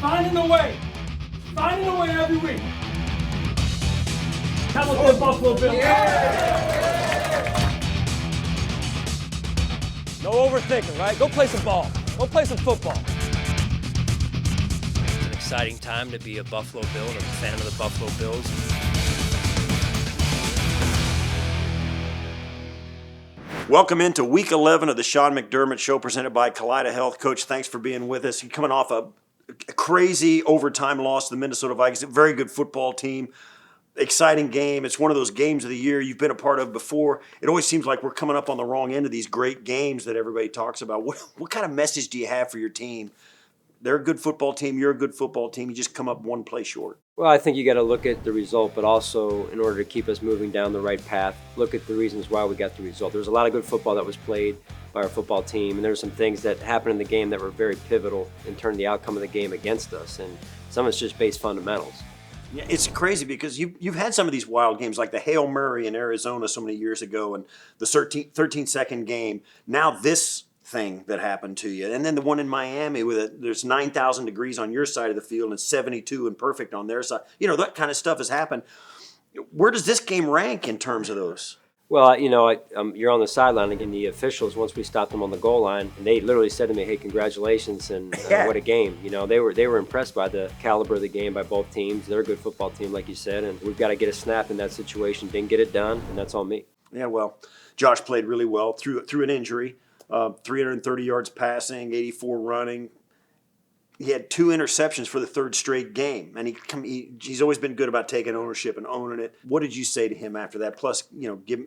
Finding a way every week. How about the Buffalo Bills? No overthinking, right? Go play some ball. Go play some football. It's an exciting time to be a Buffalo Bill and I'm a fan of the Buffalo Bills. Welcome into Week 11 of the Sean McDermott Show presented by Kaleida Health. Coach, thanks for being with us. You're coming off a crazy overtime loss to the Minnesota Vikings. A very good football team. Exciting game. It's one of those games of the year you've been a part of before. It always seems like we're coming up on the wrong end of these great games that everybody talks about. What kind of message do you have for your team? They're a good football team. You're a good football team. You just come up one play short. Well, I think you got to look at the result, but also in order to keep us moving down the right path, look at the reasons why we got the result. There's a lot of good football that was played by our football team, and there's some things that happened in the game that were very pivotal and turned the outcome of the game against us, and some of it's just base fundamentals. Yeah, it's crazy because you've had some of these wild games like the Hail Murray in Arizona so many years ago and the 13-second game. Now this thing that happened to you. And then the one in Miami there's 9,000 degrees on your side of the field and 72 and perfect on their side. You know, that kind of stuff has happened. Where does this game rank in terms of those? Well, you're on the sideline again. The officials, once we stopped them on the goal line, and they literally said to me, "Hey, congratulations!" and what a game! You know, they were impressed by the caliber of the game by both teams. They're a good football team, like you said, and we've got to get a snap in that situation. Didn't get it done, and that's on me. Yeah, well, Josh played really well through an injury, 330 yards passing, 84 running. He had 2 interceptions for the third straight game, and he's always been good about taking ownership and owning it. What did you say to him after that? Plus,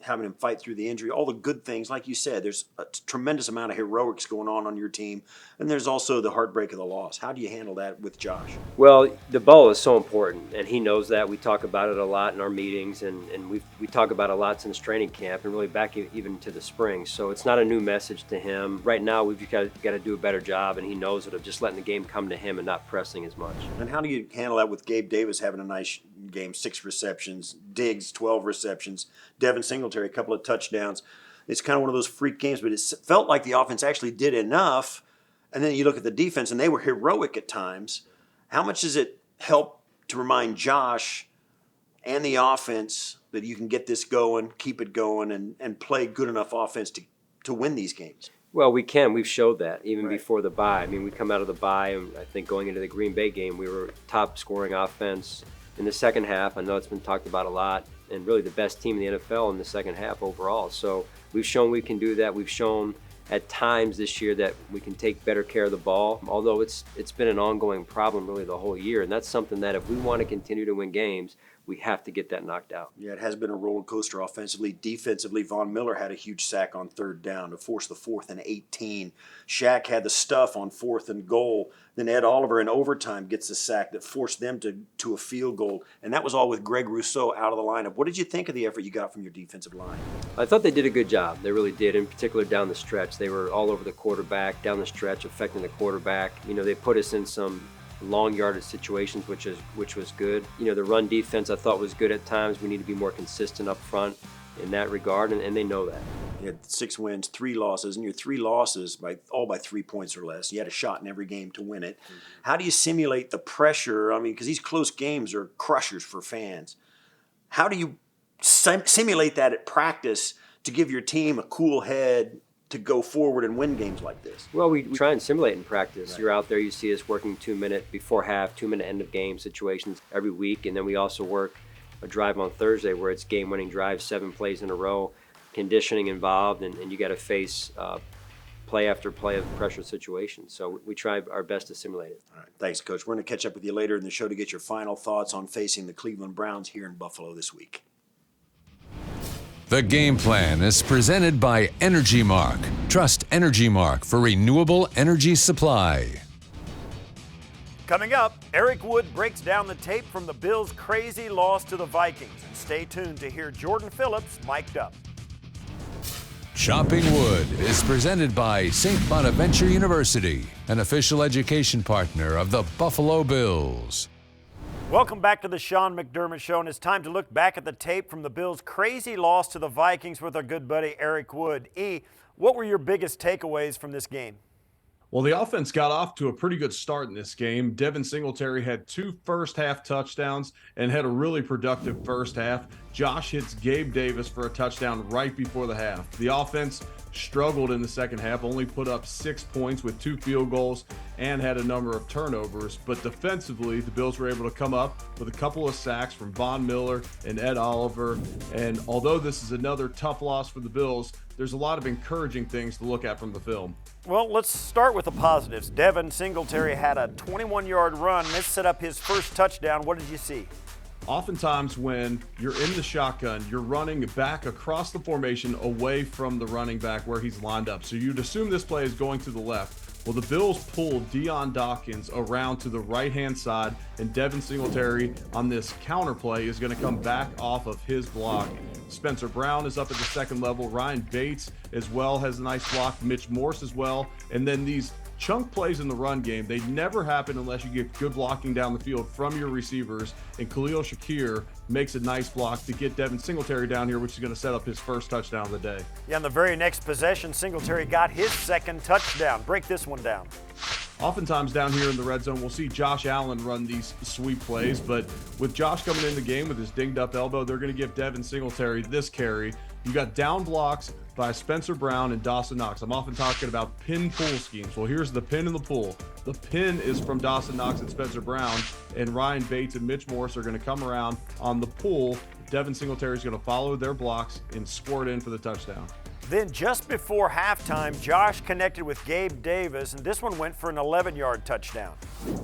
having him fight through the injury, all the good things, like you said, there's a tremendous amount of heroics going on your team, and there's also the heartbreak of the loss. How do you handle that with Josh? Well, the ball is so important, and he knows that. We talk about it a lot in our meetings, and we talk about it a lot since training camp and really back even to the spring. So it's not a new message to him. Right now, we've got to do a better job, and he knows it, of just letting the game come to him and not pressing as much. And how do you handle that with Gabe Davis having a nice game, 6 receptions, Diggs 12 receptions, Devin Singletary a couple of touchdowns? It's kind of one of those freak games, but it felt like the offense actually did enough. And then you look at the defense, and they were heroic at times. How much does it help to remind Josh and the offense that you can get this going, keep it going, and play good enough offense to win these games? Well, we can. We've showed that even Right. before the bye. I mean, we come out of the bye, and I think going into the Green Bay game, we were top scoring offense in the second half. I know it's been talked about a lot, and really the best team in the NFL in the second half overall. So we've shown we can do that. We've shown at times this year that we can take better care of the ball, although it's been an ongoing problem really the whole year. And that's something that if we want to continue to win games, we have to get that knocked out. Yeah, it has been a roller coaster offensively. Defensively, Von Miller had a huge sack on third down to force the 4th and 18. Shaq had the stuff on 4th and goal. Then Ed Oliver in overtime gets a sack that forced them to a field goal. And that was all with Greg Rousseau out of the lineup. What did you think of the effort you got from your defensive line? I thought they did a good job. They really did, in particular down the stretch. They were all over the quarterback, down the stretch, affecting the quarterback. You know, they put us in some long yardage situations, which was good. You know, the run defense I thought was good at times. We need to be more consistent up front in that regard, and they know that. You had 6 wins, 3 losses, and your 3 losses all by 3 points or less. You had a shot in every game to win it. Mm-hmm. How do you simulate the pressure? I mean, because these close games are crushers for fans. How do you simulate that at practice to give your team a cool head to go forward and win games like this? Well, we try and simulate in practice. Right. You're out there, you see us working 2-minute before half, 2-minute end of game situations every week, and then we also work a drive on Thursday where it's game-winning drives, 7 plays in a row, conditioning involved, and you got to face play after play of pressure situations. So we try our best to simulate it. All right, thanks, Coach. We're going to catch up with you later in the show to get your final thoughts on facing the Cleveland Browns here in Buffalo this week. The Game Plan is presented by Energy Mark. Trust Energy Mark for renewable energy supply. Coming up, Eric Wood breaks down the tape from the Bills' crazy loss to the Vikings. And stay tuned to hear Jordan Phillips mic'd up. Shopping Wood is presented by St. Bonaventure University, an official education partner of the Buffalo Bills. Welcome back to the Sean McDermott Show, and it's time to look back at the tape from the Bills' crazy loss to the Vikings with our good buddy Eric Wood. What were your biggest takeaways from this game? Well, the offense got off to a pretty good start in this game. Devin Singletary had 2 first-half touchdowns and had a really productive first half. Josh hits Gabe Davis for a touchdown right before the half. The offense struggled in the second half, only put up 6 points with 2 field goals and had a number of turnovers. But defensively, the Bills were able to come up with a couple of sacks from Von Miller and Ed Oliver. And although this is another tough loss for the Bills, there's a lot of encouraging things to look at from the film. Well, let's start with the positives. Devin Singletary had a 21-yard run. This set up his first touchdown. What did you see? Oftentimes when you're in the shotgun, you're running back across the formation away from the running back where he's lined up. So you'd assume this play is going to the left. Well, the Bills pulled Deion Dawkins around to the right-hand side, and Devin Singletary on this counter play is going to come back off of his block. Spencer Brown is up at the second level. Ryan Bates as well has a nice block. Mitch Morse as well. And then these chunk plays in the run game, they never happen unless you get good blocking down the field from your receivers. And Khalil Shakir makes a nice block to get Devin Singletary down here, which is going to set up his first touchdown of the day. Yeah, on the very next possession, Singletary got his second touchdown. Break this one down. Oftentimes down here in the red zone, we'll see Josh Allen run these sweep plays, but with Josh coming in the game with his dinged up elbow, they're going to give Devin Singletary this carry. You got down blocks by Spencer Brown and Dawson Knox. I'm often talking about pin pull schemes. Well, here's the pin and the pull. The pin is from Dawson Knox and Spencer Brown, and Ryan Bates and Mitch Morse are going to come around on the pull. Devin Singletary is going to follow their blocks and squirt in for the touchdown. Then just before halftime, Josh connected with Gabe Davis, and this one went for an 11-yard touchdown.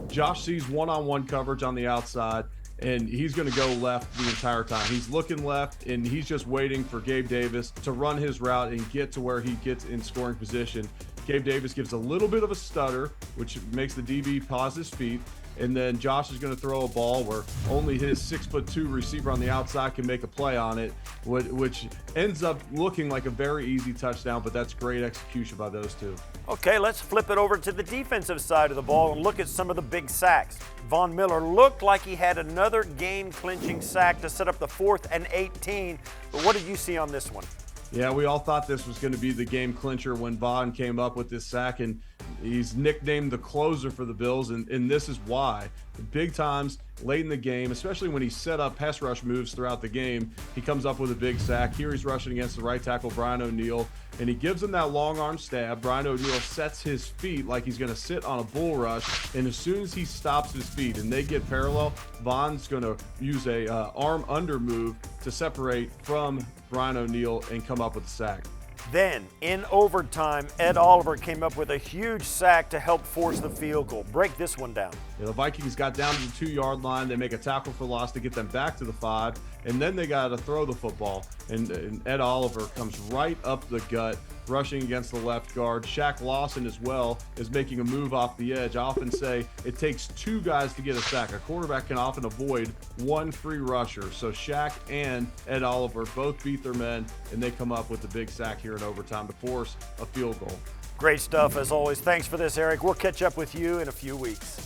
Josh sees one-on-one coverage on the outside, and he's going to go left the entire time. He's looking left, and he's just waiting for Gabe Davis to run his route and get to where he gets in scoring position. Gabe Davis gives a little bit of a stutter, which makes the DB pause his feet. And then Josh is going to throw a ball where only his 6'2" receiver on the outside can make a play on it, which ends up looking like a very easy touchdown, but that's great execution by those two. Okay, let's flip it over to the defensive side of the ball and look at some of the big sacks. Von Miller looked like he had another game-clinching sack to set up the 4th and 18, but what did you see on this one? Yeah, we all thought this was going to be the game clincher when Von came up with this sack, and he's nicknamed the closer for the Bills, and this is why. The big times late in the game, especially when he set up pass rush moves throughout the game, he comes up with a big sack. Here he's rushing against the right tackle, Brian O'Neill, and he gives him that long arm stab. Brian O'Neill sets his feet like he's going to sit on a bull rush, and as soon as he stops his feet and they get parallel, Von's going to use a arm under move to separate from Brian O'Neill and come up with a sack. Then, in overtime, Ed Oliver came up with a huge sack to help force the field goal. Break this one down. Yeah, the Vikings got down to the 2-yard line. They make a tackle for loss to get them back to the 5, and then they got to throw the football. And Ed Oliver comes right up the gut, rushing against the left guard. Shaq Lawson as well is making a move off the edge. I often say it takes 2 guys to get a sack. A quarterback can often avoid 1 free rusher. So Shaq and Ed Oliver both beat their men, and they come up with the big sack here in overtime to force a field goal. Great stuff as always. Thanks for this, Eric. We'll catch up with you in a few weeks.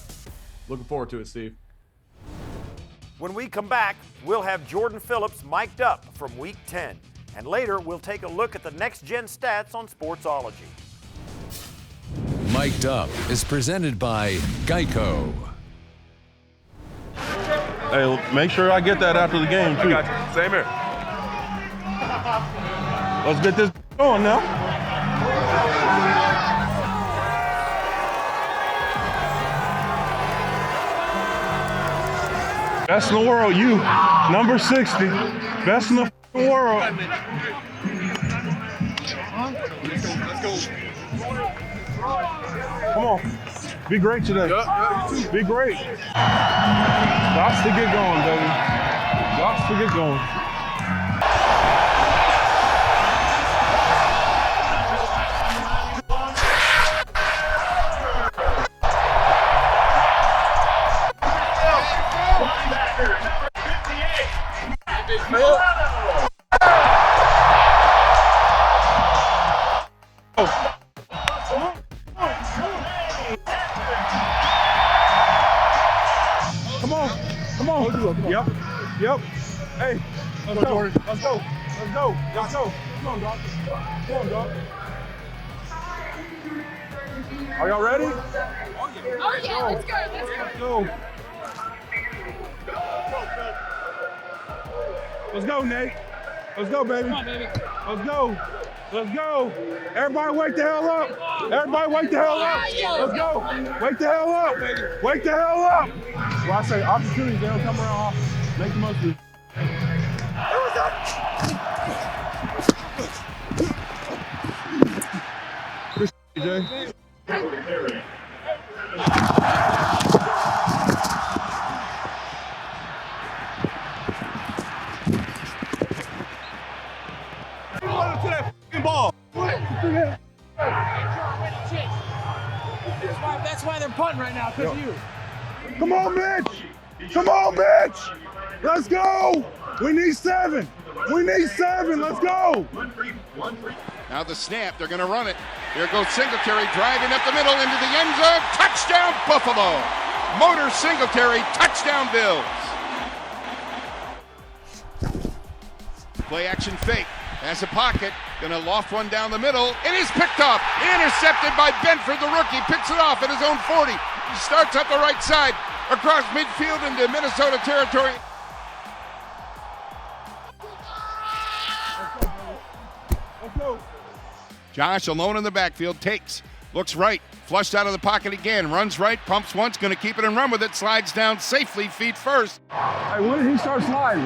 Looking forward to it, Steve. When we come back, we'll have Jordan Phillips mic'd up from Week 10. And later, we'll take a look at the next-gen stats on Sportsology. Mic'd Up is presented by Geico. Hey, make sure I get that after the game, too. I got you. Same here. Let's get this going now. Best in the world, you. Number 60. Best in the world. Let's go. Come on. Be great today. Be great. Lots to get going, baby. Lots to get going. Yep. Hey, let's go. Let's go. Let's go. Let's go. Come on, dog. Come on, dog. Are y'all ready? Oh yeah, let's go. Let's go. Let's go, Nate. Let's go, baby. Come on, baby. Let's go. Let's go. Everybody wake the hell up. Everybody wake the hell up. Let's go. Wake the hell up. Wake the hell up. Well, I say opportunities, they don't come around often. Make the most of it. Jay. Ball. That's why they're punting right now, because of you. Come on, Mitch. Come on, Mitch. Let's go. We need 7. We need 7. Let's go. Now the snap, they're going to run it. There goes Singletary driving up the middle into the end zone. Touchdown, Buffalo. Motor Singletary, touchdown, Bills. Play action fake. Has a pocket. Going to loft one down the middle. It is picked up. Intercepted by Benford, the rookie. Picks it off at his own 40. He starts up the right side. Across midfield into Minnesota territory. Let's go. Josh alone in the backfield, takes, looks right, flushed out of the pocket again, runs right, pumps once, going to keep it and run with it, slides down safely, feet first. Hey, when did he start sliding?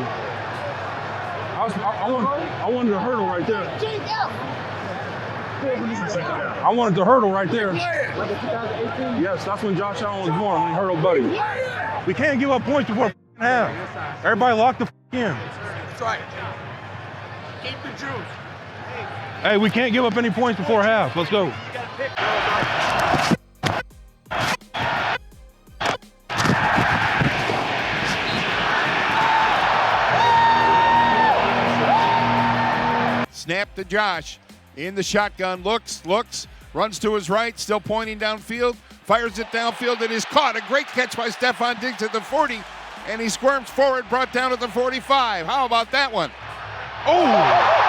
I wanted the hurdle right there. I wanted the hurdle right there. Yes, that's when Josh Allen was born, when he hurdled Buddy. We can't give up points before half. Everybody lock the in. That's right. Keep the juice. Hey, we can't give up any points before half. Let's go. Snap to Josh, in the shotgun, looks, runs to his right, still pointing downfield, fires it downfield, it is caught. A great catch by Stephon Diggs at the 40, and he squirms forward, brought down at the 45. How about that one? Oh!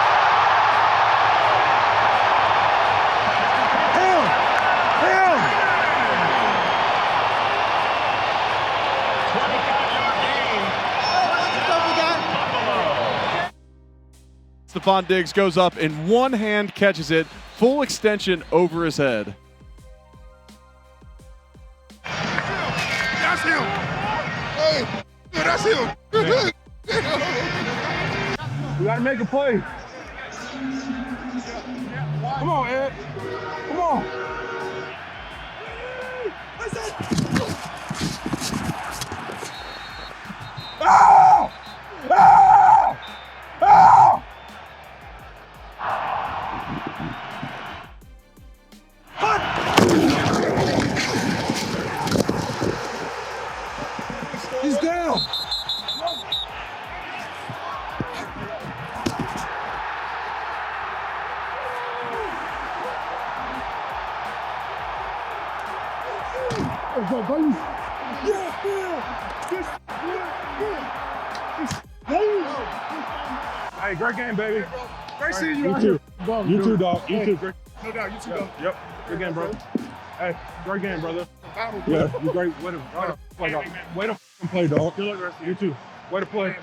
Stephon Diggs goes up in one hand, catches it, full extension over his head. That's him! Hey, that's him! We gotta make a play. Come on, Ed. Come on. Oh! Oh! Oh! He's down. Let's go, buddy. Hey, great game, baby. Great seeing You too. You too, dog. You too. No doubt, you too, go. Yep. Good game, bro. Hey, great game, brother. Yeah, you great. Way to play, dog. Way to play, dog. You too. Way to play.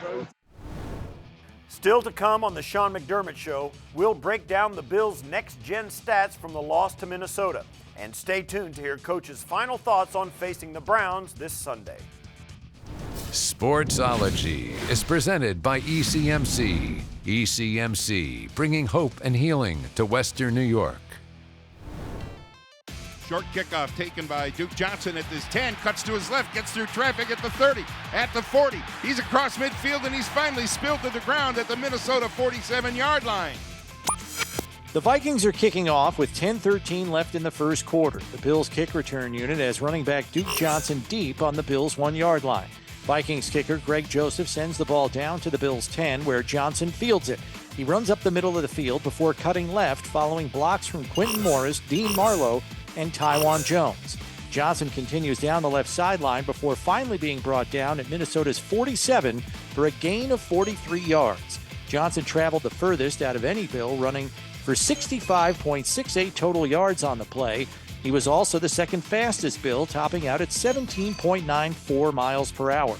Still to come on the Sean McDermott Show, we'll break down the Bills' next-gen stats from the loss to Minnesota. And stay tuned to hear Coach's final thoughts on facing the Browns this Sunday. Sportsology is presented by ECMC. ECMC, bringing hope and healing to Western New York. Short kickoff taken by Duke Johnson at this 10, cuts to his left, gets through traffic at the 30, at the 40. He's across midfield, and he's finally spilled to the ground at the Minnesota 47-yard line. The Vikings are kicking off with 10:13 left in the first quarter. The Bills' kick return unit has running back Duke Johnson deep on the Bills' 1-yard line. Vikings kicker Greg Joseph sends the ball down to the Bills' 10, where Johnson fields it. He runs up the middle of the field before cutting left following blocks from Quentin Morris, Dean Marlowe, and Tywan Jones. Johnson continues down the left sideline before finally being brought down at Minnesota's 47 for a gain of 43 yards. Johnson traveled the furthest out of any Bill, running for 65.68 total yards on the play. He was also the second fastest Bill, topping out at 17.94 miles per hour.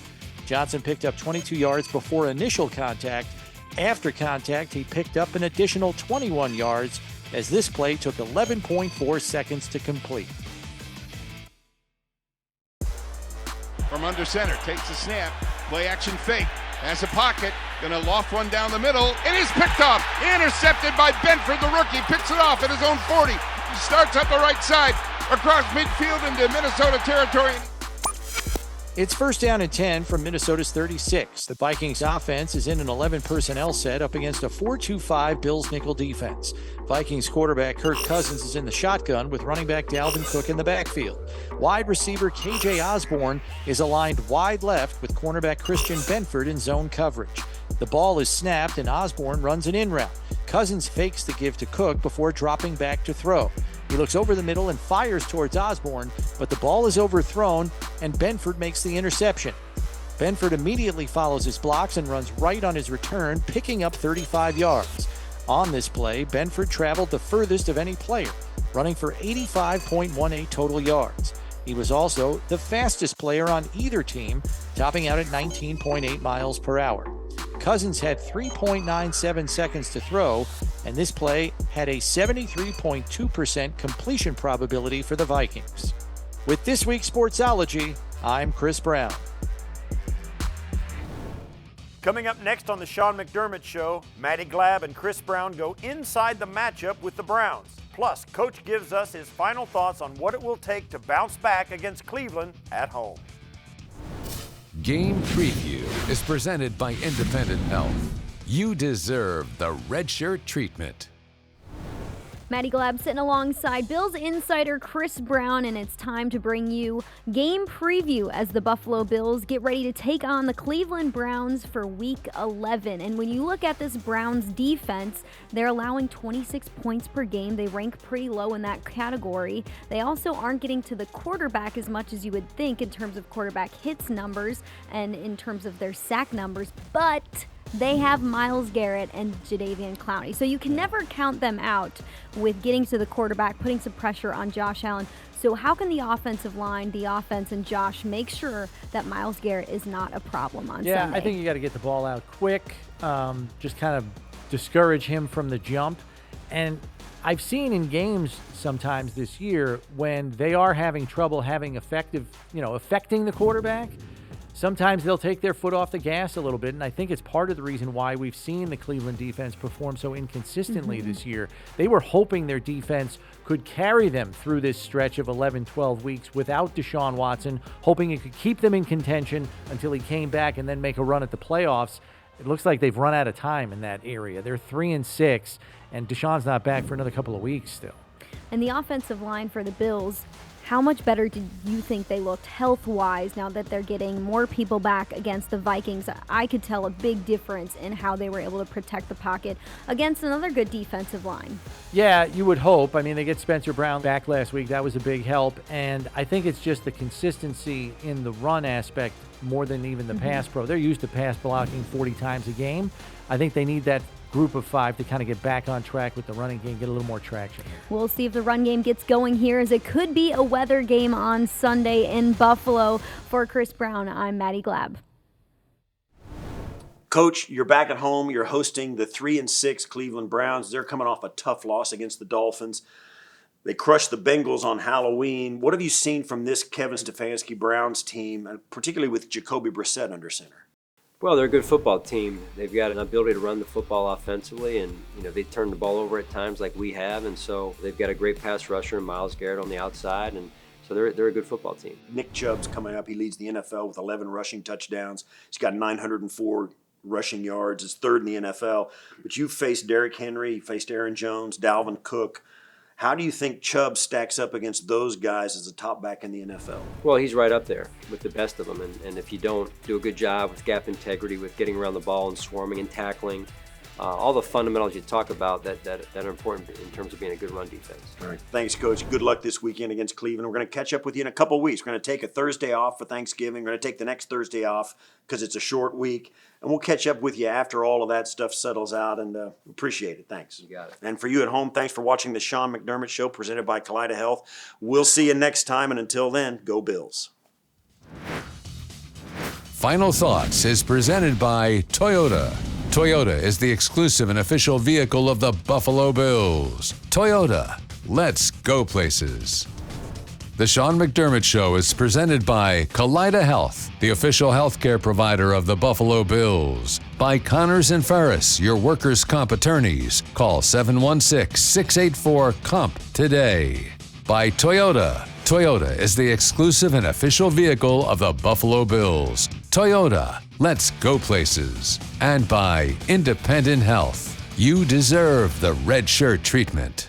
Johnson picked up 22 yards before initial contact. After contact, he picked up an additional 21 yards, as this play took 11.4 seconds to complete. From under center, takes the snap, play action fake, has a pocket, gonna loft one down the middle. It is picked off, intercepted by Benford, the rookie, picks it off at his own 40. He starts up the right side, across midfield into Minnesota territory. It's first down and 10 from Minnesota's 36. The Vikings offense is in an 11 personnel set up against a 4-2-5 Bills nickel defense. Vikings quarterback Kirk Cousins is in the shotgun with running back Dalvin Cook in the backfield. Wide receiver KJ Osborne is aligned wide left with cornerback Christian Benford in zone coverage. The ball is snapped and Osborne runs an in route. Cousins fakes the give to Cook before dropping back to throw. He looks over the middle and fires towards Osborne, but the ball is overthrown and Benford makes the interception. Benford immediately follows his blocks and runs right on his return, picking up 35 yards. On this play, Benford traveled the furthest of any player, running for 85.18 total yards. He was also the fastest player on either team, topping out at 19.8 miles per hour. Cousins had 3.97 seconds to throw, and this play had a 73.2% completion probability for the Vikings. With this week's Sportsology, I'm Chris Brown. Coming up next on the Sean McDermott Show, Maddy Glab and Chris Brown go inside the matchup with the Browns. Plus, Coach gives us his final thoughts on what it will take to bounce back against Cleveland at home. Game Preview is presented by Independent Health. You deserve the red shirt treatment. Maddy Glab sitting alongside Bills insider Chris Brown, and it's time to bring you game preview as the Buffalo Bills get ready to take on the Cleveland Browns for Week 11. And when you look at this Browns defense, they're allowing 26 points per game. They rank pretty low in that category. They also aren't getting to the quarterback as much as you would think in terms of quarterback hits numbers and in terms of their sack numbers, but they have Myles Garrett and Jadeveon Clowney. So you can never count them out with getting to the quarterback, putting some pressure on Josh Allen. So how can the offensive line, the offense, and Josh make sure that Myles Garrett is not a problem on Sunday? Yeah, I think you got to get the ball out quick, just kind of discourage him from the jump. And I've seen in games sometimes this year when they are having trouble affecting the quarterback, sometimes they'll take their foot off the gas a little bit, and I think it's part of the reason why we've seen the Cleveland defense perform so inconsistently this year. They were hoping their defense could carry them through this stretch of 11, 12 weeks without Deshaun Watson, hoping it could keep them in contention until he came back and then make a run at the playoffs. It looks like they've run out of time in that area. They're 3-6, and Deshaun's not back for another couple of weeks still. And the offensive line for the Bills, how much better did you think they looked health-wise now that they're getting more people back against the Vikings? I could tell a big difference in how they were able to protect the pocket against another good defensive line. Yeah, you would hope. I mean, they get Spencer Brown back last week. That was a big help. And I think it's just the consistency in the run aspect more than even the pass pro. They're used to pass blocking 40 times a game. I think they need that group of five to kind of get back on track with the running game, get a little more traction here. We'll see if the run game gets going here, as it could be a weather game on Sunday in Buffalo. For Chris Brown, I'm Maddy Glab. Coach, you're back at home. You're hosting the 3-6 Cleveland Browns. They're coming off a tough loss against the Dolphins. They crushed the Bengals on Halloween. What have you seen from this Kevin Stefanski Browns team, particularly with Jacoby Brissett under center? Well, they're a good football team. They've got an ability to run the football offensively, and they turn the ball over at times like we have, and so they've got a great pass rusher in Myles Garrett on the outside, and so they're a good football team. Nick Chubb's coming up. He leads the NFL with 11 rushing touchdowns. He's got 904 rushing yards. He's third in the NFL. But you faced Derrick Henry, you faced Aaron Jones, Dalvin Cook. How do you think Chubb stacks up against those guys as a top back in the NFL? Well, he's right up there with the best of them, and if you don't do a good job with gap integrity, with getting around the ball and swarming and tackling, all the fundamentals you talk about that are important in terms of being a good run defense. All right. Thanks, Coach. Good luck this weekend against Cleveland. We're going to catch up with you in a couple weeks. We're going to take a Thursday off for Thanksgiving. We're going to take the next Thursday off because it's a short week. And we'll catch up with you after all of that stuff settles out, and appreciate it. Thanks. You got it. And for you at home, thanks for watching the Sean McDermott Show presented by Kaleida Health. We'll see you next time, and until then, go Bills. Final Thoughts is presented by Toyota. Toyota is the exclusive and official vehicle of the Buffalo Bills. Toyota, let's go places. The Sean McDermott Show is presented by Kaleida Health, the official healthcare provider of the Buffalo Bills. By Connors and Ferris, your workers' comp attorneys. Call 716-684-COMP today. By Toyota. Toyota is the exclusive and official vehicle of the Buffalo Bills. Toyota, let's go places. And by Independent Health. You deserve the red shirt treatment.